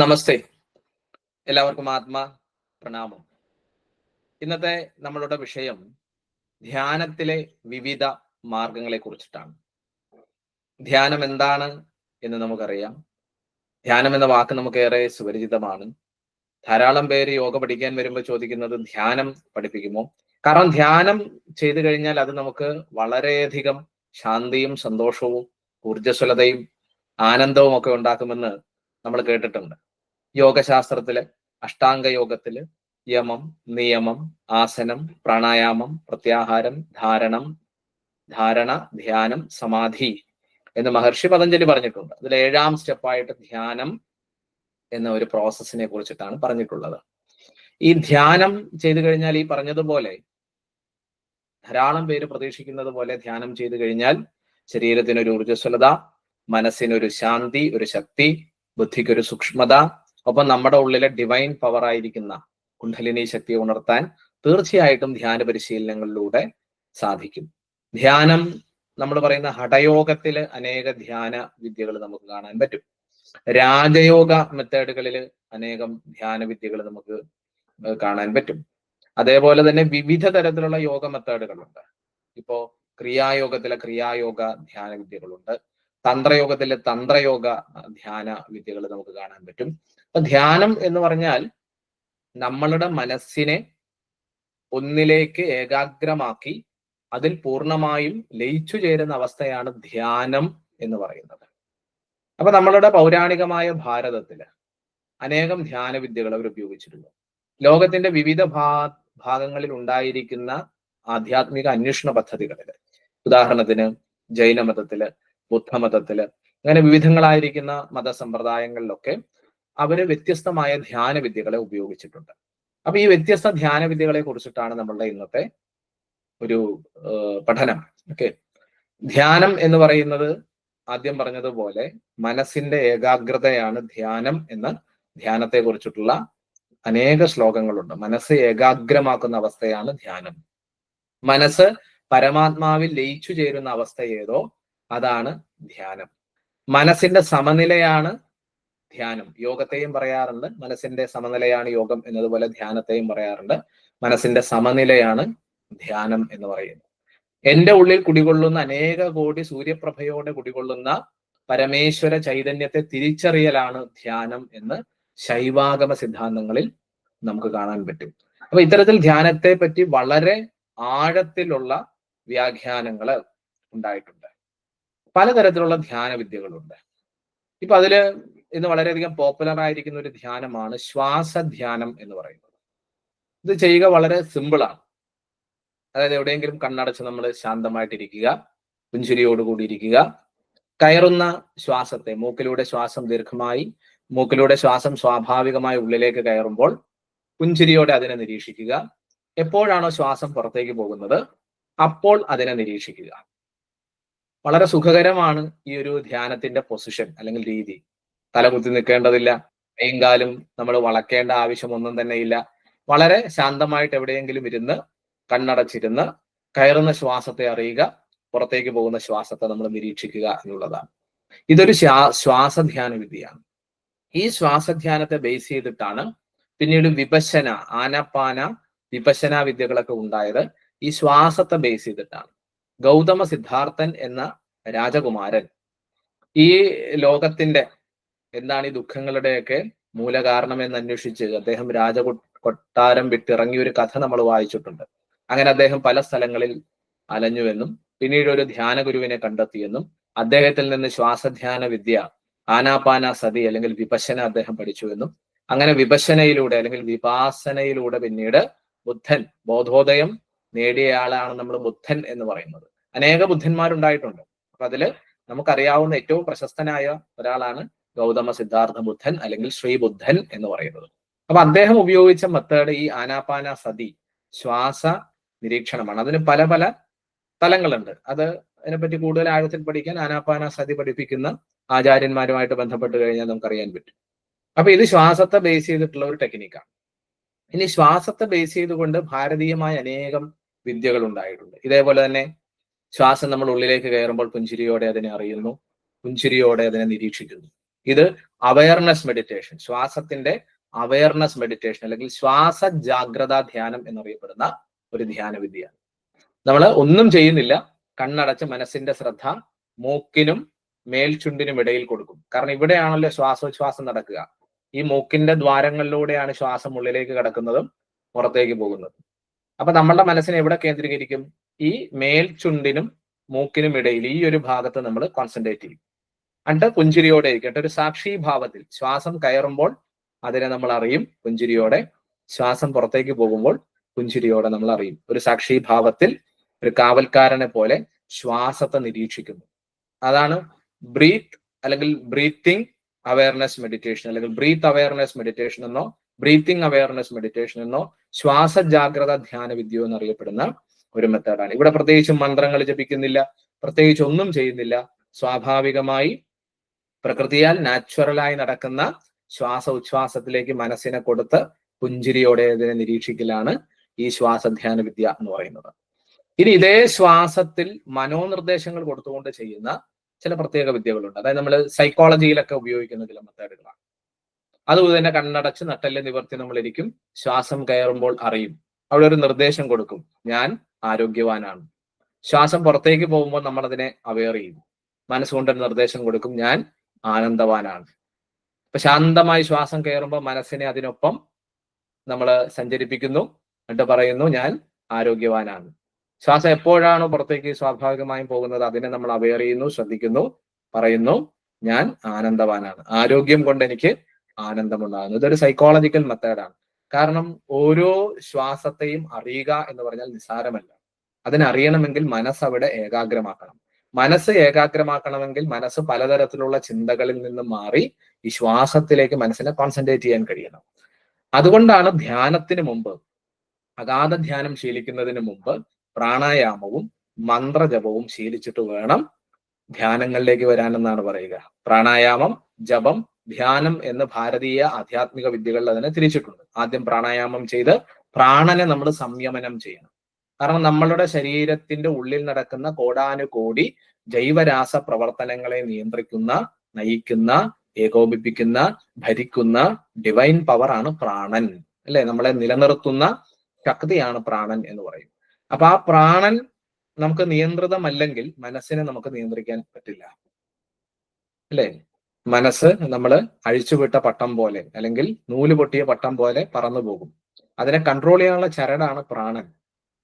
നമസ്തേ, എല്ലാവർക്കും ആത്മാ പ്രണാമം. ഇന്നത്തെ നമ്മളുടെ വിഷയം ധ്യാനത്തിലെ വിവിധ മാർഗങ്ങളെ കുറിച്ചിട്ടാണ്. ധ്യാനം എന്താണ് എന്ന് നമുക്കറിയാം. ധ്യാനം എന്ന വാക്ക് നമുക്കേറെ സുപരിചിതമാണ്. ധാരാളം പേര് യോഗ പഠിക്കാൻ വരുമ്പോൾ ചോദിക്കുന്നത് ധ്യാനം പഠിപ്പിക്കുമോ? കാരണം ധ്യാനം ചെയ്തു കഴിഞ്ഞാൽ അത് നമുക്ക് വളരെയധികം ശാന്തിയും സന്തോഷവും ഊർജ്ജസ്വലതയും ആനന്ദവും ഒക്കെ ഉണ്ടാക്കുമെന്ന് നമ്മൾ കേട്ടിട്ടുണ്ട്. യോഗശാസ്ത്രത്തില് അഷ്ടാംഗ യോഗത്തില് യമം, നിയമം, ആസനം, പ്രാണായാമം, പ്രത്യാഹാരം, ധാരണ, ധ്യാനം, സമാധി എന്ന് മഹർഷി പതഞ്ജലി പറഞ്ഞിട്ടുണ്ട്. അതിൽ 7ാം സ്റ്റെപ്പായിട്ട് ധ്യാനം എന്ന ഒരു പ്രോസസ്സിനെ കുറിച്ചിട്ടാണ് പറഞ്ഞിട്ടുള്ളത്. ഈ ധ്യാനം ചെയ്തു കഴിഞ്ഞാൽ ഈ പറഞ്ഞതുപോലെ ധാരാളം പേര് പ്രതീക്ഷിക്കുന്നത് പോലെ ധ്യാനം ചെയ്തു കഴിഞ്ഞാൽ ശരീരത്തിനൊരു ഊർജ്ജസ്വലത, മനസ്സിനൊരു ശാന്തി, ഒരു ശക്തി, ബുദ്ധിക്കൊരു സൂക്ഷ്മത, ഒപ്പം നമ്മുടെ ഉള്ളിലെ ഡിവൈൻ പവർ ആയിരിക്കുന്ന കുണ്ഡലിനി ശക്തിയെ ഉണർത്താൻ തീർച്ചയായിട്ടും ധ്യാന പരിശീലനങ്ങളിലൂടെ സാധിക്കും. ധ്യാനം നമ്മൾ പറയുന്ന ഹഠയോഗത്തില് അനേക ധ്യാന വിദ്യകൾ നമുക്ക് കാണാൻ പറ്റും. രാജയോഗ മെത്തേഡുകളിൽ അനേകം ധ്യാന വിദ്യകൾ നമുക്ക് കാണാൻ പറ്റും. അതേപോലെ തന്നെ വിവിധ തരത്തിലുള്ള യോഗ മെത്തേഡുകളുണ്ട്. ഇപ്പോ ക്രിയായോഗത്തിലെ ക്രിയായോഗ ധ്യാന വിദ്യകളുണ്ട്. തന്ത്രയോഗത്തിലെ തന്ത്രയോഗ ധ്യാന വിദ്യകൾ നമുക്ക് കാണാൻ പറ്റും. അപ്പൊ ധ്യാനം എന്ന് പറഞ്ഞാൽ നമ്മളുടെ മനസ്സിനെ ഒന്നിലേക്ക് ഏകാഗ്രമാക്കി അതിൽ പൂർണ്ണമായും ലയിച്ചു ചേരുന്ന അവസ്ഥയാണ് ധ്യാനം എന്ന് പറയുന്നത്. അപ്പൊ നമ്മളുടെ പൗരാണികമായ ഭാരതത്തില് അനേകം ധ്യാന വിദ്യകൾ അവർ ഉപയോഗിച്ചിരുന്നു. ലോകത്തിന്റെ വിവിധ ഭാഗങ്ങളിൽ ഉണ്ടായിരിക്കുന്ന ആധ്യാത്മിക അന്വേഷണ പദ്ധതികളില്, ഉദാഹരണത്തിന് ജൈനമതത്തില്, ബുദ്ധമതത്തില്, അങ്ങനെ വിവിധങ്ങളായിരിക്കുന്ന മതസമ്പ്രദായങ്ങളിലൊക്കെ അവര് വ്യത്യസ്തമായ ധ്യാന വിദ്യകളെ ഉപയോഗിച്ചിട്ടുണ്ട്. അപ്പൊ ഈ വ്യത്യസ്ത ധ്യാന വിദ്യകളെ കുറിച്ചിട്ടാണ് നമ്മളുടെ ഇന്നത്തെ ഒരു പഠനം. ഓക്കെ, ധ്യാനം എന്ന് പറയുന്നത് ആദ്യം പറഞ്ഞതുപോലെ മനസ്സിന്റെ ഏകാഗ്രതയാണ് ധ്യാനം എന്ന ധ്യാനത്തെ കുറിച്ചിട്ടുള്ള അനേക ശ്ലോകങ്ങളുണ്ട്. മനസ്സ് ഏകാഗ്രമാക്കുന്ന അവസ്ഥയാണ് ധ്യാനം. മനസ്സ് പരമാത്മാവിൽ ലയിച്ചു ചേരുന്ന അവസ്ഥ ഏതോ അതാണ് ധ്യാനം. മനസ്സിന്റെ സമനിലയാണ് ധ്യാനം. യോഗത്തെയും പറയാറുണ്ട് മനസ്സിന്റെ സമനിലയാണ് യോഗം എന്നതുപോലെ ധ്യാനത്തെയും പറയാറുണ്ട് മനസ്സിന്റെ സമനിലയാണ് ധ്യാനം എന്ന് പറയുന്നത്. എന്റെ ഉള്ളിൽ കുടികൊള്ളുന്ന അനേക കോടി സൂര്യപ്രഭയോടെ കുടികൊള്ളുന്ന പരമേശ്വര ചൈതന്യത്തെ തിരിച്ചറിയലാണ് ധ്യാനം എന്ന് ശൈവാഗമ സിദ്ധാന്തങ്ങളിൽ നമുക്ക് കാണാൻ പറ്റും. അപ്പൊ ഇത്തരത്തിൽ ധ്യാനത്തെ പറ്റി വളരെ ആഴത്തിലുള്ള വ്യാഖ്യാനങ്ങൾ ഉണ്ടായിട്ടുണ്ട്. പലതരത്തിലുള്ള ധ്യാന വിദ്യകളുണ്ട്. ഇപ്പൊ അതില് ഇന്ന് വളരെയധികം പോപ്പുലർ ആയിരിക്കുന്ന ഒരു ധ്യാനമാണ് ശ്വാസധ്യാനം എന്ന് പറയുന്നത്. ഇത് ചെയ്യുക വളരെ സിമ്പിളാണ്. അതായത് എവിടെയെങ്കിലും കണ്ണടച്ച് നമ്മൾ ശാന്തമായിട്ടിരിക്കുക, പുഞ്ചിരിയോടുകൂടി ഇരിക്കുക. കയറുന്ന ശ്വാസത്തെ, മൂക്കിലൂടെ ശ്വാസം ദീർഘമായി, മൂക്കിലൂടെ ശ്വാസം സ്വാഭാവികമായി ഉള്ളിലേക്ക് കയറുമ്പോൾ പുഞ്ചിരിയോടെ അതിനെ നിരീക്ഷിക്കുക. എപ്പോഴാണോ ശ്വാസം പുറത്തേക്ക് പോകുന്നത് അപ്പോൾ അതിനെ നിരീക്ഷിക്കുക. വളരെ സുഖകരമാണ് ഈ ഒരു ധ്യാനത്തിന്റെ പൊസിഷൻ അല്ലെങ്കിൽ രീതി. തല കുത്തി നിൽക്കേണ്ടതില്ല, കൈകാലും നമ്മൾ വളക്കേണ്ട ആവശ്യമൊന്നും തന്നെ ഇല്ല. വളരെ ശാന്തമായിട്ട് എവിടെയെങ്കിലും ഇരുന്ന് കണ്ണടച്ചിരുന്ന് കയറുന്ന ശ്വാസത്തെ അറിയുക, പുറത്തേക്ക് പോകുന്ന ശ്വാസത്തെ നമ്മൾ നിരീക്ഷിക്കുക എന്നുള്ളതാണ്. ഇതൊരു ശ്വാസധ്യാന വിദ്യയാണ്. ഈ ശ്വാസധ്യാനത്തെ ബേസ് ചെയ്തിട്ടാണ് പിന്നീട് വിപശ്ശന, ആനാപാന, വിപശ്ശന വിദ്യകളൊക്കെ ഉണ്ടായത് ഈ ശ്വാസത്തെ ബേസ് ചെയ്തിട്ടാണ്. ഗൗതമ സിദ്ധാർത്ഥൻ എന്ന രാജകുമാരൻ ഈ ലോകത്തിന്റെ എന്താണ് ഈ ദുഃഖങ്ങളുടെയൊക്കെ മൂലകാരണം എന്ന് അന്വേഷിച്ച് അദ്ദേഹം കൊട്ടാരം വിട്ടിറങ്ങിയ ഒരു കഥ നമ്മൾ വായിച്ചിട്ടുണ്ട്. അങ്ങനെ അദ്ദേഹം പല സ്ഥലങ്ങളിൽ അലഞ്ഞുവെന്നും പിന്നീട് ഒരു ധ്യാന ഗുരുവിനെ കണ്ടെത്തിയെന്നും അദ്ദേഹത്തിൽ നിന്ന് ശ്വാസധ്യാന വിദ്യ ആനാപാന സതി അല്ലെങ്കിൽ വിപശ്ശന അദ്ദേഹം പഠിച്ചുവെന്നും അങ്ങനെ വിപശ്ശനയിലൂടെ അല്ലെങ്കിൽ വിപാസനയിലൂടെ പിന്നീട് ബുദ്ധൻ ബോധോദയം നേടിയയാളാണ് നമ്മൾ ബുദ്ധൻ എന്ന് പറയുന്നത്. അനേക ബുദ്ധന്മാരുണ്ടായിട്ടുണ്ട്. അപ്പൊ അതില് നമുക്കറിയാവുന്ന ഏറ്റവും പ്രശസ്തനായ ഒരാളാണ് ഗൗതമ സിദ്ധാർത്ഥ ബുദ്ധൻ അല്ലെങ്കിൽ ശ്രീ ബുദ്ധൻ എന്ന് പറയുന്നത്. അപ്പൊ അദ്ദേഹം ഉപയോഗിച്ച മെത്തേഡ് ഈ ആനാപാന സതി ശ്വാസ നിരീക്ഷണമാണ്. അതിന് പല പല തലങ്ങളുണ്ട്. അത് അതിനെപ്പറ്റി കൂടുതൽ ആഴത്തിൽ പഠിക്കാൻ ആനാപാന സതി പഠിപ്പിക്കുന്ന ആചാര്യന്മാരുമായിട്ട് ബന്ധപ്പെട്ട് കഴിഞ്ഞാൽ നമുക്കറിയാൻ പറ്റും. അപ്പൊ ഇത് ശ്വാസത്തെ ബേസ് ചെയ്തിട്ടുള്ള ഒരു ടെക്നിക്കാണ്. ഇനി ശ്വാസത്തെ ബേസ് ചെയ്തുകൊണ്ട് ഭാരതീയമായ അനേകം വിദ്യകൾ ഉണ്ടായിട്ടുണ്ട്. ഇതേപോലെ തന്നെ ശ്വാസം നമ്മൾ ഉള്ളിലേക്ക് കയറുമ്പോൾ പുഞ്ചിരിയോടെ അതിനെ അറിയുന്നു, പുഞ്ചിരിയോടെ അതിനെ നിരീക്ഷിക്കുന്നു. ഇത് അവയർനെസ് മെഡിറ്റേഷൻ, ശ്വാസത്തിന്റെ അവയർനെസ് മെഡിറ്റേഷൻ അല്ലെങ്കിൽ ശ്വാസ ജാഗ്രതാ ധ്യാനം എന്നറിയപ്പെടുന്ന ഒരു ധ്യാന വിദ്യയാണ്. നമ്മൾ ഒന്നും ചെയ്യുന്നില്ല, കണ്ണടച്ച് മനസ്സിന്റെ ശ്രദ്ധ മൂക്കിനും മേൽചുണ്ടിനും ഇടയിൽ കൊടുക്കും. കാരണം ഇവിടെയാണല്ലോ ശ്വാസോച്ഛ്വാസം നടക്കുക. ഈ മൂക്കിന്റെ ദ്വാരങ്ങളിലൂടെയാണ് ശ്വാസം ഉള്ളിലേക്ക് കടക്കുന്നതും പുറത്തേക്ക് പോകുന്നതും. അപ്പൊ നമ്മളുടെ മനസ്സിനെ എവിടെ കേന്ദ്രീകരിക്കും? ഈ മേൽചുണ്ടിനും മൂക്കിനും ഇടയിൽ ഈ ഒരു ഭാഗത്ത് നമ്മൾ കോൺസെൻട്രേറ്റ് ചെയ്യും. എന്നിട്ട് പുഞ്ചിരിയോടെ ഇരിക്കട്ടെ, ഒരു സാക്ഷി ഭാവത്തിൽ ശ്വാസം കയറുമ്പോൾ അതിനെ നമ്മൾ അറിയും പുഞ്ചിരിയോടെ, ശ്വാസം പുറത്തേക്ക് പോകുമ്പോൾ പുഞ്ചിരിയോടെ നമ്മൾ അറിയും. ഒരു സാക്ഷി ഭാവത്തിൽ ഒരു കാവൽക്കാരനെ പോലെ ശ്വാസത്തെ നിരീക്ഷിക്കുന്നു. അതാണ് ബ്രീത്ത് അല്ലെങ്കിൽ ബ്രീത്തിങ് അവയർനെസ് മെഡിറ്റേഷൻ, അല്ലെങ്കിൽ ബ്രീത്ത് അവയർനെസ് മെഡിറ്റേഷൻ എന്നോ ബ്രീത്തിങ് അവയർനെസ് മെഡിറ്റേഷൻ എന്നോ ശ്വാസ ജാഗ്രത ധ്യാന വിദ്യ എന്നറിയപ്പെടുന്ന ഒരു മെത്തേഡാണ്. ഇവിടെ പ്രത്യേകിച്ച് മന്ത്രങ്ങൾ ജപിക്കുന്നില്ല, പ്രത്യേകിച്ച് ഒന്നും ചെയ്യുന്നില്ല. സ്വാഭാവികമായി പ്രകൃതിയാൽ നാച്ചുറലായി നടക്കുന്ന ശ്വാസ ഉച്ഛ്വാസത്തിലേക്ക് മനസ്സിനെ കൊടുത്ത് പുഞ്ചിരിയോടെ അതിനെ നിരീക്ഷിക്കലാണ് ഈ ശ്വാസധ്യാന വിദ്യ എന്ന് പറയുന്നത്. ഇനി ഇതേ ശ്വാസത്തിൽ മനോനിർദ്ദേശങ്ങൾ കൊടുത്തുകൊണ്ട് ചെയ്യുന്ന ചില പ്രത്യേക വിദ്യകളുണ്ട്. അതായത് നമ്മൾ സൈക്കോളജിയിലൊക്കെ ഉപയോഗിക്കുന്ന ചില മെത്തേഡുകളാണ്. അതുപോലെ തന്നെ കണ്ണടച്ച് നട്ടെല്ല് നിവർത്തി നമ്മൾ ഇരിക്കും, ശ്വാസം കയറുമ്പോൾ അറിയും, അവിടെ ഒരു നിർദ്ദേശം കൊടുക്കും, ഞാൻ ആരോഗ്യവാനാണ്. ശ്വാസം പുറത്തേക്ക് പോകുമ്പോൾ നമ്മൾ അതിനെ അവെയർ ചെയ്യും, മനസ്സുകൊണ്ടൊരു നിർദ്ദേശം കൊടുക്കും, ഞാൻ ആനന്ദവാനാണ്. അപ്പൊ ശാന്തമായി ശ്വാസം കയറുമ്പോൾ മനസ്സിനെ അതിനൊപ്പം നമ്മൾ സഞ്ചരിപ്പിക്കുന്നു, എന്നിട്ട് പറയുന്നു ഞാൻ ആരോഗ്യവാനാണ്. ശ്വാസം എപ്പോഴാണോ പുറത്തേക്ക് സ്വാഭാവികമായും പോകുന്നത് അതിനെ നമ്മൾ അവെയർ ചെയ്യുന്നു, ശ്രദ്ധിക്കുന്നു, പറയുന്നു ഞാൻ ആനന്ദവാനാണ്, ആരോഗ്യം കൊണ്ട് എനിക്ക് ആനന്ദമുണ്ടാകുന്നു. ഇതൊരു സൈക്കോളജിക്കൽ മെത്തേഡാണ്. കാരണം ഓരോ ശ്വാസത്തെയും അറിയുക എന്ന് പറഞ്ഞാൽ നിസ്സാരമല്ല. അതിനറിയണമെങ്കിൽ മനസ്സ് അവിടെ ഏകാഗ്രമാക്കണം. മനസ്സ് ഏകാഗ്രമാക്കണമെങ്കിൽ മനസ്സ് പലതരത്തിലുള്ള ചിന്തകളിൽ നിന്ന് മാറി ഈ ശ്വാസത്തിലേക്ക് മനസ്സിനെ കോൺസെൻട്രേറ്റ് ചെയ്യാൻ കഴിയണം. അതുകൊണ്ടാണ് ധ്യാനത്തിന് മുമ്പ്, അഗാധ ധ്യാനം ശീലിക്കുന്നതിന് മുമ്പ് പ്രാണായാമവും മന്ത്രജപവും ശീലിച്ചിട്ട് വേണം ധ്യാനങ്ങളിലേക്ക് വരാനെന്നാണ് പറയുക. പ്രാണായാമം, ജപം, ധ്യാനം എന്ന് ഭാരതീയ ആധ്യാത്മിക വിദ്യകളിൽ അതിനെ തിരിച്ചിട്ടുണ്ട്. ആദ്യം പ്രാണായാമം ചെയ്ത് പ്രാണനെ നമ്മൾ സംയമനം ചെയ്യണം. കാരണം നമ്മളുടെ ശരീരത്തിന്റെ ഉള്ളിൽ നടക്കുന്ന കോടാനുകോടി ജൈവരാസ പ്രവർത്തനങ്ങളെ നിയന്ത്രിക്കുന്ന, നയിക്കുന്ന, ഏകോപിപ്പിക്കുന്ന, ഭരിക്കുന്ന ഡിവൈൻ പവർ ആണ് പ്രാണൻ, അല്ലെ? നമ്മളെ നിലനിർത്തുന്ന ശക്തിയാണ് പ്രാണൻ എന്ന് പറയും. അപ്പൊ ആ പ്രാണൻ നമുക്ക് നിയന്ത്രിതമല്ലെങ്കിൽ മനസ്സിനെ നമുക്ക് നിയന്ത്രിക്കാൻ പറ്റില്ല, അല്ലെ? മനസ്സ് നമ്മൾ അഴിച്ചുവിട്ട പട്ടം പോലെ അല്ലെങ്കിൽ നൂല് പൊട്ടിയ പട്ടം പോലെ പറന്നു പോകും. അതിനെ കൺട്രോൾ ചെയ്യാനുള്ള ചരടാണ് പ്രാണൻ.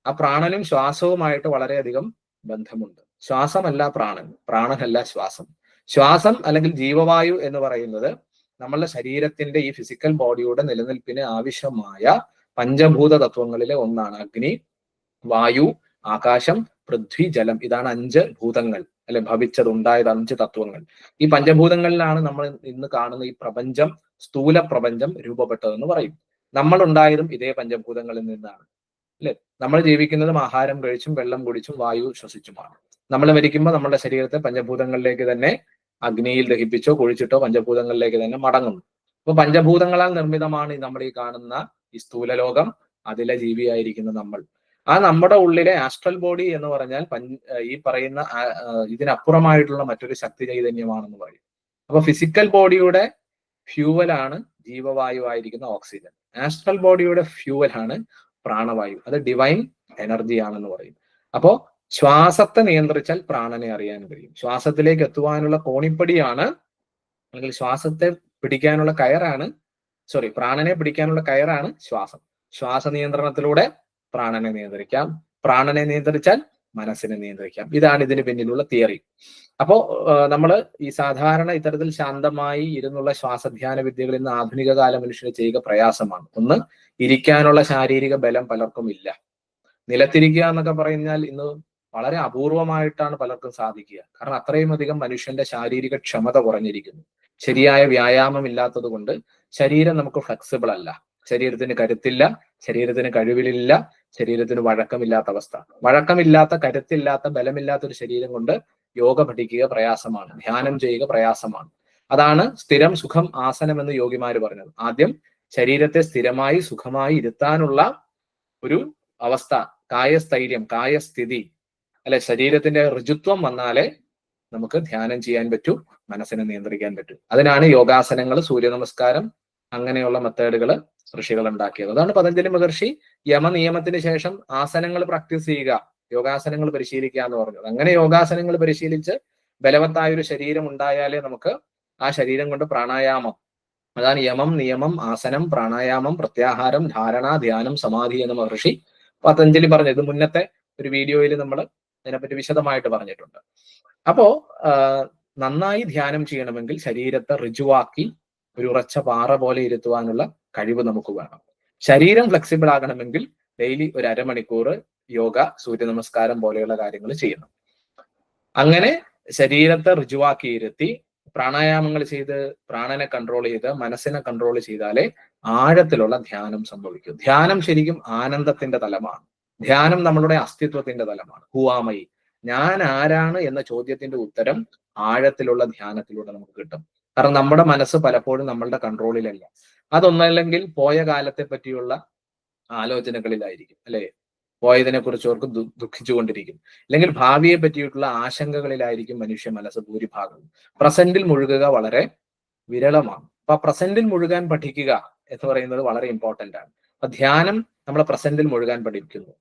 ആ പ്രാണനും ശ്വാസവുമായിട്ട് വളരെയധികം ബന്ധമുണ്ട്. ശ്വാസമല്ല പ്രാണൻ, പ്രാണനല്ല ശ്വാസം. ശ്വാസം അല്ലെങ്കിൽ ജീവവായു എന്ന് പറയുന്നത് നമ്മളുടെ ശരീരത്തിന്റെ ഈ ഫിസിക്കൽ ബോഡിയുടെ നിലനിൽപ്പിന് ആവശ്യമായ പഞ്ചഭൂത തത്വങ്ങളിലെ ഒന്നാണ്. അഗ്നി, വായു, ആകാശം, പൃഥ്വി, ജലം. ഇതാണ് 5 ഭൂതങ്ങൾ, അല്ലെ? ഭവിച്ചത്, ഉണ്ടായത് 5 തത്വങ്ങൾ. ഈ പഞ്ചഭൂതങ്ങളിലാണ് നമ്മൾ ഇന്ന് കാണുന്ന ഈ പ്രപഞ്ചം, സ്ഥൂല പ്രപഞ്ചം രൂപപ്പെട്ടതെന്ന് പറയും. നമ്മൾ ഉണ്ടായതും ഇതേ പഞ്ചഭൂതങ്ങളിൽ നിന്നാണ്, അല്ലെ? നമ്മൾ ജീവിക്കുന്നതും ആഹാരം കഴിച്ചും വെള്ളം കുടിച്ചും വായു ശ്വസിച്ചുമാണ്. നമ്മൾ മരിക്കുമ്പോൾ നമ്മുടെ ശരീരത്തെ പഞ്ചഭൂതങ്ങളിലേക്ക് തന്നെ അഗ്നിയിൽ ദഹിപ്പിച്ചോ കുഴിച്ചിട്ടോ പഞ്ചഭൂതങ്ങളിലേക്ക് തന്നെ മടങ്ങുന്നു. അപ്പൊ പഞ്ചഭൂതങ്ങളാൽ നിർമ്മിതമാണ് നമ്മൾ ഈ കാണുന്ന ഈ സ്ഥൂലലോകം, അതിലെ ജീവിയായിരിക്കുന്ന നമ്മൾ. ആ നമ്മുടെ ഉള്ളിലെ ആസ്ട്രൽ ബോഡി എന്ന് പറഞ്ഞാൽ ഈ പറയുന്ന ഇതിനപ്പുറമായിട്ടുള്ള മറ്റൊരു ശക്തി ചൈതന്യമാണെന്ന് പറയും. അപ്പൊ ഫിസിക്കൽ ബോഡിയുടെ ഫ്യൂവലാണ് ജീവവായു ആയിരിക്കുന്ന ഓക്സിജൻ. ആസ്ട്രൽ ബോഡിയുടെ ഫ്യൂവലാണ് പ്രാണവായു. അത് ഡിവൈൻ എനർജി ആണെന്ന് പറയും. അപ്പോ ശ്വാസത്തെ നിയന്ത്രിച്ചാൽ പ്രാണനെ അറിയാൻ കഴിയും. ശ്വാസത്തിലേക്ക് എത്തുവാനുള്ള കോണിപ്പടിയാണ്, അല്ലെങ്കിൽ ശ്വാസത്തെ പിടിക്കാനുള്ള കയറാണ്, പ്രാണനെ പിടിക്കാനുള്ള കയറാണ് ശ്വാസം. ശ്വാസ നിയന്ത്രണത്തിലൂടെ പ്രാണനെ നിയന്ത്രിക്കാം, പ്രാണനെ നിയന്ത്രിച്ചാൽ മനസ്സിനെ നിയന്ത്രിക്കാം. ഇതാണ് ഇതിന് പിന്നിലുള്ള തിയറി. അപ്പോ നമ്മൾ ഈ സാധാരണ ഇത്തരത്തിൽ ശാന്തമായി ഇരുന്നുള്ള ശ്വാസധ്യാന വിദ്യകൾ ഇന്ന് ആധുനിക കാല മനുഷ്യന് ചെയ്യുക പ്രയാസമാണ്. ഒന്ന്, ഇരിക്കാനുള്ള ശാരീരിക ബലം പലർക്കും ഇല്ല. നിലത്തിരിക്കുക എന്നൊക്കെ പറഞ്ഞാൽ ഇന്ന് വളരെ അപൂർവമായിട്ടാണ് പലർക്കും സാധിക്കുക. കാരണം അത്രയും അധികം മനുഷ്യന്റെ ശാരീരിക ക്ഷമത കുറഞ്ഞിരിക്കുന്നു. ശരിയായ വ്യായാമം ഇല്ലാത്തത് കൊണ്ട് ശരീരം നമുക്ക് ഫ്ലെക്സിബിൾ അല്ല, ശരീരത്തിന് കരുത്തില്ല, ശരീരത്തിന് കഴിവിലില്ല, ശരീരത്തിന് വഴക്കമില്ലാത്ത അവസ്ഥ. വഴക്കമില്ലാത്ത, കരുത്തില്ലാത്ത, ബലമില്ലാത്ത ഒരു ശരീരം കൊണ്ട് യോഗ പഠിക്കുക പ്രയാസമാണ്, ധ്യാനം ചെയ്യുക പ്രയാസമാണ്. അതാണ് സ്ഥിരം സുഖം ആസനം എന്ന് യോഗിമാര് പറഞ്ഞത്. ആദ്യം ശരീരത്തെ സ്ഥിരമായി സുഖമായി ഇരുത്താനുള്ള ഒരു അവസ്ഥ, കായസ്ഥൈര്യം, കായസ്ഥിതി, അല്ലെ? ശരീരത്തിന്റെ ഋജുത്വം വന്നാലേ നമുക്ക് ധ്യാനം ചെയ്യാൻ പറ്റൂ, മനസ്സിനെ നിയന്ത്രിക്കാൻ പറ്റും. അതിനാണ് യോഗാസനങ്ങൾ, സൂര്യ നമസ്കാരം അങ്ങനെയുള്ള മെത്തേഡുകൾ ഋഷികൾ ഉണ്ടാക്കിയത്. അതാണ് പതഞ്ജലി മഹർഷി യമനിയമത്തിന് ശേഷം ആസനങ്ങൾ പ്രാക്ടീസ് ചെയ്യുക, യോഗാസനങ്ങൾ പരിശീലിക്കുക എന്ന് പറഞ്ഞത്. അങ്ങനെ യോഗാസനങ്ങൾ പരിശീലിച്ച് ബലവത്തായ ഒരു ശരീരം ഉണ്ടായാലേ നമുക്ക് ആ ശരീരം കൊണ്ട് പ്രാണായാമം, അതാണ് യമം, നിയമം, ആസനം, പ്രാണായാമം, പ്രത്യാഹാരം, ധാരണ, ധ്യാനം, സമാധി എന്ന് മഹർഷി പതഞ്ജലി പറഞ്ഞത്. ഇത് മുന്നത്തെ ഒരു വീഡിയോയിൽ നമ്മൾ അതിനെപ്പറ്റി വിശദമായിട്ട് പറഞ്ഞിട്ടുണ്ട്. അപ്പോ നന്നായി ധ്യാനം ചെയ്യണമെങ്കിൽ ശരീരത്തെ ഋജുവാക്കി ഒരു ഉറച്ച പാറ പോലെ ഇരുത്തുവാനുള്ള കഴിവ് നമുക്ക് വേണം. ശരീരം ഫ്ലെക്സിബിൾ ആകണമെങ്കിൽ ഡെയിലി ഒരു അരമണിക്കൂർ യോഗ, സൂര്യ നമസ്കാരം പോലെയുള്ള കാര്യങ്ങൾ ചെയ്യണം. അങ്ങനെ ശരീരത്തെ ഋജുവാക്കി ഇരുത്തി പ്രാണായാമങ്ങൾ ചെയ്ത് പ്രാണനെ കൺട്രോൾ ചെയ്ത് മനസ്സിനെ കൺട്രോൾ ചെയ്താലേ ആഴത്തിലുള്ള ധ്യാനം സംഭവിക്കും. ധ്യാനം ശരിക്കും ആനന്ദത്തിന്റെ തലമാണ്. ധ്യാനം നമ്മളുടെ അസ്തിത്വത്തിന്റെ തലമാണ്. ഹുവാമൈ, ഞാൻ ആരാണ് എന്ന ചോദ്യത്തിന്റെ ഉത്തരം ആഴത്തിലുള്ള ധ്യാനത്തിലൂടെ നമുക്ക് കിട്ടും. കാരണം നമ്മുടെ മനസ്സ് പലപ്പോഴും നമ്മളുടെ കൺട്രോളിലല്ല. അതൊന്നല്ലെങ്കിൽ പോയ കാലത്തെ പറ്റിയുള്ള ആലോചനകളിലായിരിക്കും, അല്ലെ? പോയതിനെ കുറിച്ച് ഓർക്ക് ദുഃഖിച്ചുകൊണ്ടിരിക്കും. അല്ലെങ്കിൽ ഭാവിയെ പറ്റിയിട്ടുള്ള ആശങ്കകളിലായിരിക്കും മനുഷ്യ മനസ്സ് ഭൂരിഭാഗം. പ്രസന്റിൽ മുഴുകുക വളരെ വിരളമാണ്. അപ്പൊ പ്രസന്റിൽ മുഴുകാൻ പഠിക്കുക എന്ന് പറയുന്നത് വളരെ ഇമ്പോർട്ടന്റ് ആണ്. അപ്പൊ ധ്യാനം നമ്മളെ പ്രസന്റിൽ മുഴുകാൻ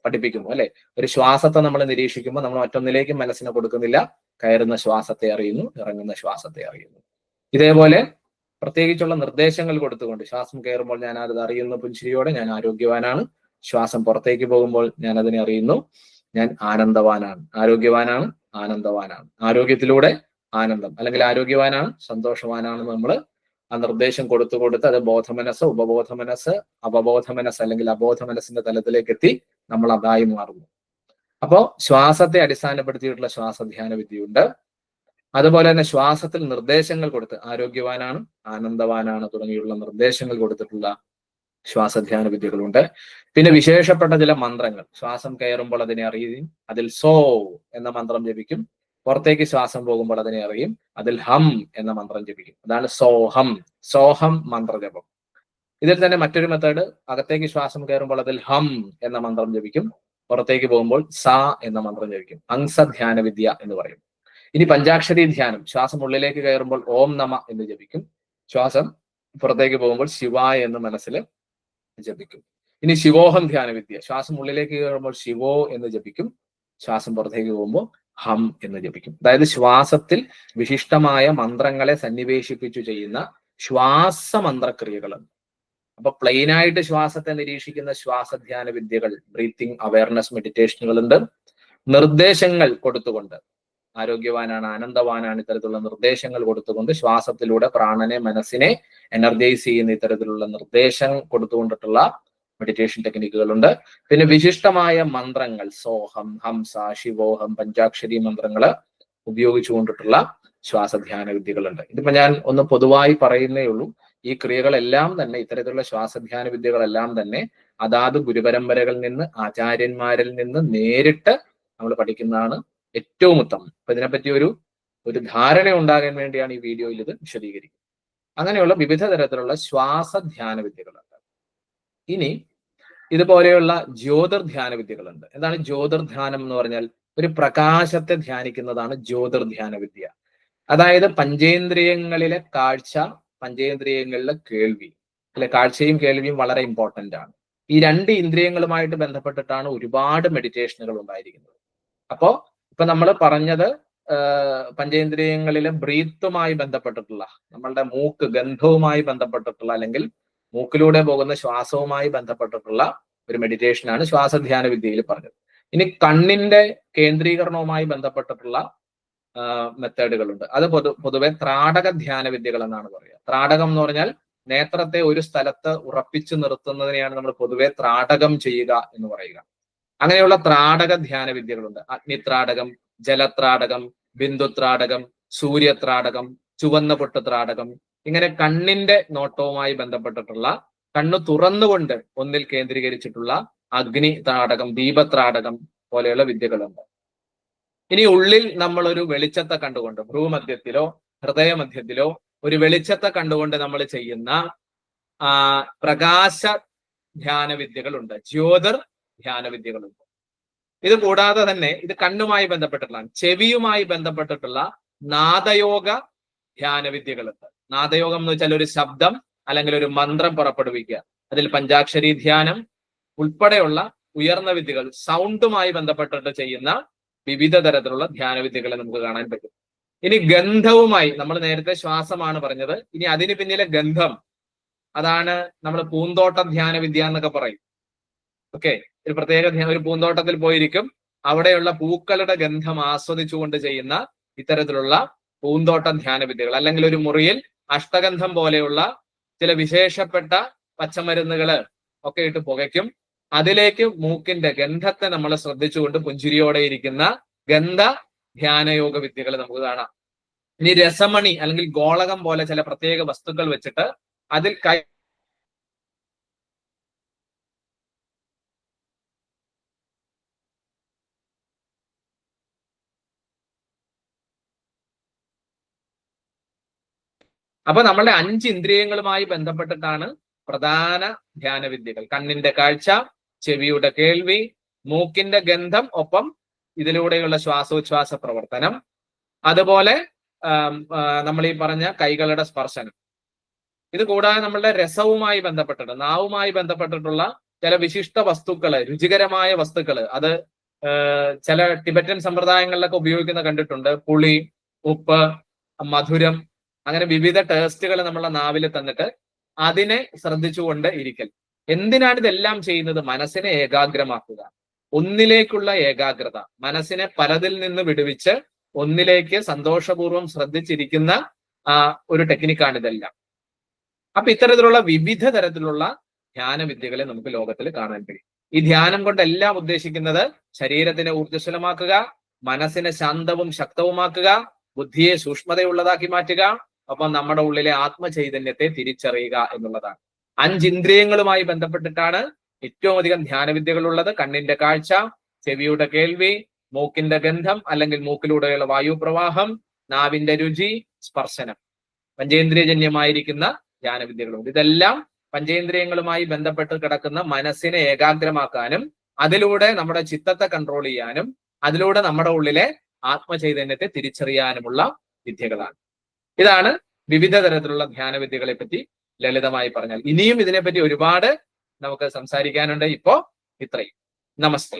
പഠിപ്പിക്കുന്നു, അല്ലെ? ഒരു ശ്വാസത്തെ നമ്മൾ നിരീക്ഷിക്കുമ്പോൾ നമ്മൾ മറ്റൊന്നിലേക്കും മനസ്സിനെ കൊടുക്കുന്നില്ല. കയറുന്ന ശ്വാസത്തെ അറിയുന്നു, ഇറങ്ങുന്ന ശ്വാസത്തെ അറിയുന്നു. ഇതേപോലെ പ്രത്യേകിച്ചുള്ള നിർദ്ദേശങ്ങൾ കൊടുത്തുകൊണ്ട്, ശ്വാസം കയറുമ്പോൾ ഞാൻ അത് അറിയുന്നു പുഞ്ചിരിയോടെ, ഞാൻ ആരോഗ്യവാനാണ്. ശ്വാസം പുറത്തേക്ക് പോകുമ്പോൾ ഞാൻ അതിനെ അറിയുന്നു, ഞാൻ ആനന്ദവാനാണ്. ആരോഗ്യവാനാണ്, ആനന്ദവാനാണ്. ആരോഗ്യത്തിലൂടെ ആനന്ദം, അല്ലെങ്കിൽ ആരോഗ്യവാനാണ്, സന്തോഷവാനാണ്. നമ്മൾ ആ നിർദ്ദേശം കൊടുത്ത് അത് ബോധമനസ്, ഉപബോധ മനസ്സ്, അവബോധ മനസ്സ് അല്ലെങ്കിൽ അബോധ മനസ്സിന്റെ തലത്തിലേക്ക് എത്തി നമ്മൾ അതായി മാറുന്നു. അപ്പോ ശ്വാസത്തെ അടിസ്ഥാനപ്പെടുത്തിയിട്ടുള്ള ശ്വാസധ്യാന വിദ്യയുണ്ട്. അതുപോലെ തന്നെ ശ്വാസത്തിൽ നിർദ്ദേശങ്ങൾ കൊടുത്ത് ആരോഗ്യവാനാണ്, ആനന്ദവാനാണ് തുടങ്ങിയുള്ള നിർദ്ദേശങ്ങൾ കൊടുത്തിട്ടുള്ള ശ്വാസധ്യാന വിദ്യകളുണ്ട്. പിന്നെ വിശേഷപ്പെട്ട ചില മന്ത്രങ്ങൾ, ശ്വാസം കയറുമ്പോൾ അതിനെ അറിയും, അതിൽ സോ എന്ന മന്ത്രം ജപിക്കും. പുറത്തേക്ക് ശ്വാസം പോകുമ്പോൾ അതിനെ അറിയും, അതിൽ ഹം എന്ന മന്ത്രം ജപിക്കും. അതാണ് സോഹം മന്ത്രജപം. ഇതിൽ തന്നെ മറ്റൊരു മെത്തേഡ്, അകത്തേക്ക് ശ്വാസം കയറുമ്പോൾ അതിൽ ഹം എന്ന മന്ത്രം ജപിക്കും, പുറത്തേക്ക് പോകുമ്പോൾ സ എന്ന മന്ത്രം ജപിക്കും. അംസധ്യാന വിദ്യ എന്ന് പറയും. ഇനി പഞ്ചാക്ഷരി ധ്യാനം, ശ്വാസം ഉള്ളിലേക്ക് കയറുമ്പോൾ ഓം നമ എന്ന് ജപിക്കും, ശ്വാസം പുറത്തേക്ക് പോകുമ്പോൾ ശിവായ എന്ന് മനസ്സിൽ ജപിക്കും. ഇനി ശിവോഹം ധ്യാന വിദ്യ, ശ്വാസം ഉള്ളിലേക്ക് കയറുമ്പോൾ ശിവോ എന്ന് ജപിക്കും, ശ്വാസം പുറത്തേക്ക് പോകുമ്പോൾ ഹം എന്ന് ജപിക്കും. അതായത് ശ്വാസത്തിൽ വിശിഷ്ടമായ മന്ത്രങ്ങളെ സന്നിവേശിപ്പിച്ചു ചെയ്യുന്ന ശ്വാസമന്ത്രക്രിയകളുണ്ട്. അപ്പൊ പ്ലെയിൻ ആയിട്ട് ശ്വാസത്തെ നിരീക്ഷിക്കുന്ന ശ്വാസധ്യാന വിദ്യകൾ, ബ്രീത്തിങ് അവയർനെസ് മെഡിറ്റേഷനുകളുണ്ട്. നിർദ്ദേശങ്ങൾ കൊടുത്തുകൊണ്ട്, ആരോഗ്യവാനാണ്, ആനന്ദവാനാണ്, ഇത്തരത്തിലുള്ള നിർദ്ദേശങ്ങൾ കൊടുത്തുകൊണ്ട് ശ്വാസത്തിലൂടെ പ്രാണനെ, മനസ്സിനെ എനർജൈസ് ചെയ്യുന്ന ഇത്തരത്തിലുള്ള നിർദ്ദേശം കൊടുത്തുകൊണ്ടിട്ടുള്ള മെഡിറ്റേഷൻ ടെക്നിക്കുകളുണ്ട്. പിന്നെ വിശിഷ്ടമായ മന്ത്രങ്ങൾ, സോഹം, ഹംസ, ശിവോഹം, പഞ്ചാക്ഷരി മന്ത്രങ്ങള് ഉപയോഗിച്ചുകൊണ്ടിട്ടുള്ള ശ്വാസധ്യാന വിദ്യകളുണ്ട്. ഇതിപ്പോ ഞാൻ ഒന്ന് പൊതുവായി പറയുന്നേ ഉള്ളൂ. ഈ ക്രിയകളെല്ലാം തന്നെ, ഇത്തരത്തിലുള്ള ശ്വാസധ്യാന വിദ്യകളെല്ലാം തന്നെ അതാത് ഗുരുപരമ്പരകളിൽ നിന്ന്, ആചാര്യന്മാരിൽ നിന്ന് നേരിട്ട് നമ്മൾ പഠിക്കുന്നതാണ് ഏറ്റവും ഉത്തമം. അപ്പൊ ഇതിനെപ്പറ്റി ഒരു ധാരണ ഉണ്ടാകാൻ വേണ്ടിയാണ് ഈ വീഡിയോയിൽ ഇത് വിശദീകരിക്കുന്നത്. അങ്ങനെയുള്ള വിവിധ തരത്തിലുള്ള ശ്വാസധ്യാന വിദ്യകളുണ്ട്. ഇനി ഇതുപോലെയുള്ള ജ്യോതിർധ്യാന വിദ്യകളുണ്ട്. എന്താണ് ജ്യോതിർധ്യാനം എന്ന് പറഞ്ഞാൽ? ഒരു പ്രകാശത്തെ ധ്യാനിക്കുന്നതാണ് ജ്യോതിർധ്യാന വിദ്യ. അതായത് പഞ്ചേന്ദ്രിയങ്ങളിലെ കാഴ്ച, പഞ്ചേന്ദ്രിയങ്ങളിലെ കേൾവി, അല്ലെ? കാഴ്ചയും കേൾവിയും വളരെ ഇമ്പോർട്ടന്റ് ആണ്. ഈ രണ്ട് ഇന്ദ്രിയങ്ങളുമായിട്ട് ബന്ധപ്പെട്ടിട്ടാണ് ഒരുപാട് മെഡിറ്റേഷനുകൾ ഉണ്ടായിരിക്കുന്നത്. ഇപ്പൊ നമ്മൾ പറഞ്ഞത് പഞ്ചേന്ദ്രിയങ്ങളിലെ ബ്രീത്തുമായി ബന്ധപ്പെട്ടിട്ടുള്ള, നമ്മളുടെ മൂക്ക്, ഗന്ധവുമായി ബന്ധപ്പെട്ടിട്ടുള്ള, അല്ലെങ്കിൽ മൂക്കിലൂടെ പോകുന്ന ശ്വാസവുമായി ബന്ധപ്പെട്ടിട്ടുള്ള ഒരു മെഡിറ്റേഷനാണ് ശ്വാസധ്യാന വിദ്യയിൽ പറഞ്ഞത്. ഇനി കണ്ണിന്റെ കേന്ദ്രീകരണവുമായി ബന്ധപ്പെട്ടിട്ടുള്ള മെത്തേഡുകളുണ്ട്. അത് പൊതുവെ ത്രാടക ധ്യാന വിദ്യകൾ എന്നാണ് പറയുക. ത്രാടകം എന്ന് പറഞ്ഞാൽ നേത്രത്തെ ഒരു സ്ഥലത്ത് ഉറപ്പിച്ചു നിർത്തുന്നതിനെയാണ് നമ്മൾ പൊതുവെ ത്രാടകം ചെയ്യുക എന്ന് പറയുക. അങ്ങനെയുള്ള ത്രാടക ധ്യാന വിദ്യകളുണ്ട്. അഗ്നിത്രാടകം, ജലത്രാടകം, ബിന്ദുത്രാടകം, സൂര്യത്രാടകം, ചുവന്ന പൊട്ട് ത്രാടകം. ഇങ്ങനെ കണ്ണിന്റെ നോട്ടവുമായി ബന്ധപ്പെട്ടിട്ടുള്ള, കണ്ണു തുറന്നുകൊണ്ട് ഒന്നിൽ കേന്ദ്രീകരിച്ചിട്ടുള്ള അഗ്നി ത്രാടകം, ദീപത്രാടകം പോലെയുള്ള വിദ്യകളുണ്ട്. ഇനി ഉള്ളിൽ നമ്മൾ ഒരു വെളിച്ചത്തെ കണ്ടുകൊണ്ട്, ഭ്രൂമധ്യത്തിലോ ഹൃദയമധ്യത്തിലോ ഒരു വെളിച്ചത്തെ കണ്ടുകൊണ്ട് നമ്മൾ ചെയ്യുന്ന പ്രകാശ ധ്യാന വിദ്യകളുണ്ട്, ജ്യോതിർ ധ്യാന വിദ്യകളുണ്ട്. ഇത് കൂടാതെ തന്നെ ഇത് കണ്ണുമായി ബന്ധപ്പെട്ടിട്ടുള്ള, ചെവിയുമായി ബന്ധപ്പെട്ടിട്ടുള്ള നാദയോഗ ധ്യാന വിദ്യകളുണ്ട്. നാദയോഗം എന്ന് വെച്ചാൽ ഒരു ശബ്ദം അല്ലെങ്കിൽ ഒരു മന്ത്രം പുറപ്പെടുവിക്കുക. അതിൽ പഞ്ചാക്ഷരി ധ്യാനം ഉൾപ്പെടെയുള്ള ഉയർന്ന വിദ്യകൾ, സൗണ്ടുമായി ബന്ധപ്പെട്ടിട്ട് ചെയ്യുന്ന വിവിധ തരത്തിലുള്ള ധ്യാന വിദ്യകളെ നമുക്ക് കാണാൻ പറ്റും. ഇനി ഗന്ധവുമായി, നമ്മൾ നേരത്തെ ശ്വാസമാണ് പറഞ്ഞത്, ഇനി അതിന് പിന്നിലെ ഗന്ധം, അതാണ് നമ്മൾ പൂന്തോട്ട ധ്യാന വിദ്യ എന്നൊക്കെ പറയും. ഓക്കെ, ഒരു പ്രത്യേക ഒരു പൂന്തോട്ടത്തിൽ പോയിരിക്കും, അവിടെയുള്ള പൂക്കളുടെ ഗന്ധം ആസ്വദിച്ചുകൊണ്ട് ചെയ്യുന്ന ഇത്തരത്തിലുള്ള പൂന്തോട്ടം ധ്യാന വിദ്യകൾ. അല്ലെങ്കിൽ ഒരു മുറിയിൽ അഷ്ടഗന്ധം പോലെയുള്ള ചില വിശേഷപ്പെട്ട പച്ചമരുന്നുകള് ഒക്കെ ഇട്ട് പുകയ്ക്കും, അതിലേക്ക് മൂക്കിന്റെ ഗന്ധത്തെ നമ്മൾ ശ്രദ്ധിച്ചുകൊണ്ട് പുഞ്ചിരിയോടെ ഇരിക്കുന്ന ഗന്ധ ധ്യാനയോഗ വിദ്യകൾ നമുക്ക് കാണാം. ഇനി രസമണി അല്ലെങ്കിൽ ഗോളകം പോലെ ചില പ്രത്യേക വസ്തുക്കൾ വെച്ചിട്ട് അതിൽ അപ്പൊ നമ്മളുടെ 5 ഇന്ദ്രിയങ്ങളുമായി ബന്ധപ്പെട്ടിട്ടാണ് പ്രധാന ധ്യാന വിദ്യകൾ. കണ്ണിന്റെ കാഴ്ച, ചെവിയുടെ കേൾവി, മൂക്കിന്റെ ഗന്ധം, ഒപ്പം ഇതിലൂടെയുള്ള ശ്വാസോച്ഛ്വാസ പ്രവർത്തനം, അതുപോലെ നമ്മൾ ഈ പറഞ്ഞ കൈകളുടെ സ്പർശനം. ഇത് കൂടാതെ നമ്മളുടെ രസവുമായി ബന്ധപ്പെട്ടിട്ട്, നാവുമായി ബന്ധപ്പെട്ടിട്ടുള്ള ചില വിശിഷ്ട വസ്തുക്കള്, രുചികരമായ വസ്തുക്കള്, അത് ചില ടിബറ്റൻ സമ്പ്രദായങ്ങളിലൊക്കെ ഉപയോഗിക്കുന്ന കണ്ടിട്ടുണ്ട്. പുളി, ഉപ്പ്, മധുരം, അങ്ങനെ വിവിധ ടേസ്റ്റുകൾ നമ്മളെ നാവിൽ തന്നിട്ട് അതിനെ ശ്രദ്ധിച്ചുകൊണ്ട് ഇരിക്കൽ. എന്തിനാണ് ഇതെല്ലാം ചെയ്യുന്നത്? മനസ്സിനെ ഏകാഗ്രമാക്കുക, ഒന്നിലേക്കുള്ള ഏകാഗ്രത, മനസ്സിനെ പലതിൽ നിന്ന് വിടുവിച്ച് ഒന്നിലേക്ക് സന്തോഷപൂർവ്വം ശ്രദ്ധിച്ചിരിക്കുന്ന ഒരു ടെക്നിക്കാണ് ഇതെല്ലാം. അപ്പൊ ഇത്തരത്തിലുള്ള വിവിധ തരത്തിലുള്ള ധ്യാന വിദ്യകളെ നമുക്ക് ലോകത്തിൽ കാണാൻ കഴിയും. ഈ ധ്യാനം കൊണ്ടെല്ലാം ഉദ്ദേശിക്കുന്നത് ശരീരത്തിനെ ഊർജ്ജസ്വലമാക്കുക, മനസ്സിനെ ശാന്തവും ശക്തവുമാക്കുക, ബുദ്ധിയെ സൂക്ഷ്മതയുള്ളതാക്കി മാറ്റുക, ഒപ്പം നമ്മുടെ ഉള്ളിലെ ആത്മചൈതന്യത്തെ തിരിച്ചറിയുക എന്നുള്ളതാണ്. 5 ഇന്ദ്രിയങ്ങളുമായി ബന്ധപ്പെട്ടിട്ടാണ് ഏറ്റവും അധികം ധ്യാനവിദ്യകൾ ഉള്ളത്. കണ്ണിന്റെ കാഴ്ച, ചെവിയുടെ കേൾവി, മൂക്കിന്റെ ഗന്ധം അല്ലെങ്കിൽ മൂക്കിലൂടെയുള്ള വായുപ്രവാഹം, നാവിന്റെ രുചി, സ്പർശനം, പഞ്ചേന്ദ്രിയജന്യമായിരിക്കുന്ന ധ്യാനവിദ്യകളുണ്ട്. ഇതെല്ലാം പഞ്ചേന്ദ്രിയങ്ങളുമായി ബന്ധപ്പെട്ട് കിടക്കുന്ന മനസ്സിനെ ഏകാഗ്രമാക്കാനും അതിലൂടെ നമ്മുടെ ചിത്തത്തെ കൺട്രോൾ ചെയ്യാനും അതിലൂടെ നമ്മുടെ ഉള്ളിലെ ആത്മചൈതന്യത്തെ തിരിച്ചറിയാനുമുള്ള വിദ്യകളാണ്. ഇതാണ് വിവിധ തരത്തിലുള്ള ധ്യാനവിദ്യകളെ പറ്റി ലളിതമായി പറഞ്ഞാൽ. ഇനിയും ഇതിനെപ്പറ്റി ഒരുപാട് നമുക്ക് സംസാരിക്കാനുണ്ട്. ഇപ്പോ ഇത്രയും. നമസ്തേ.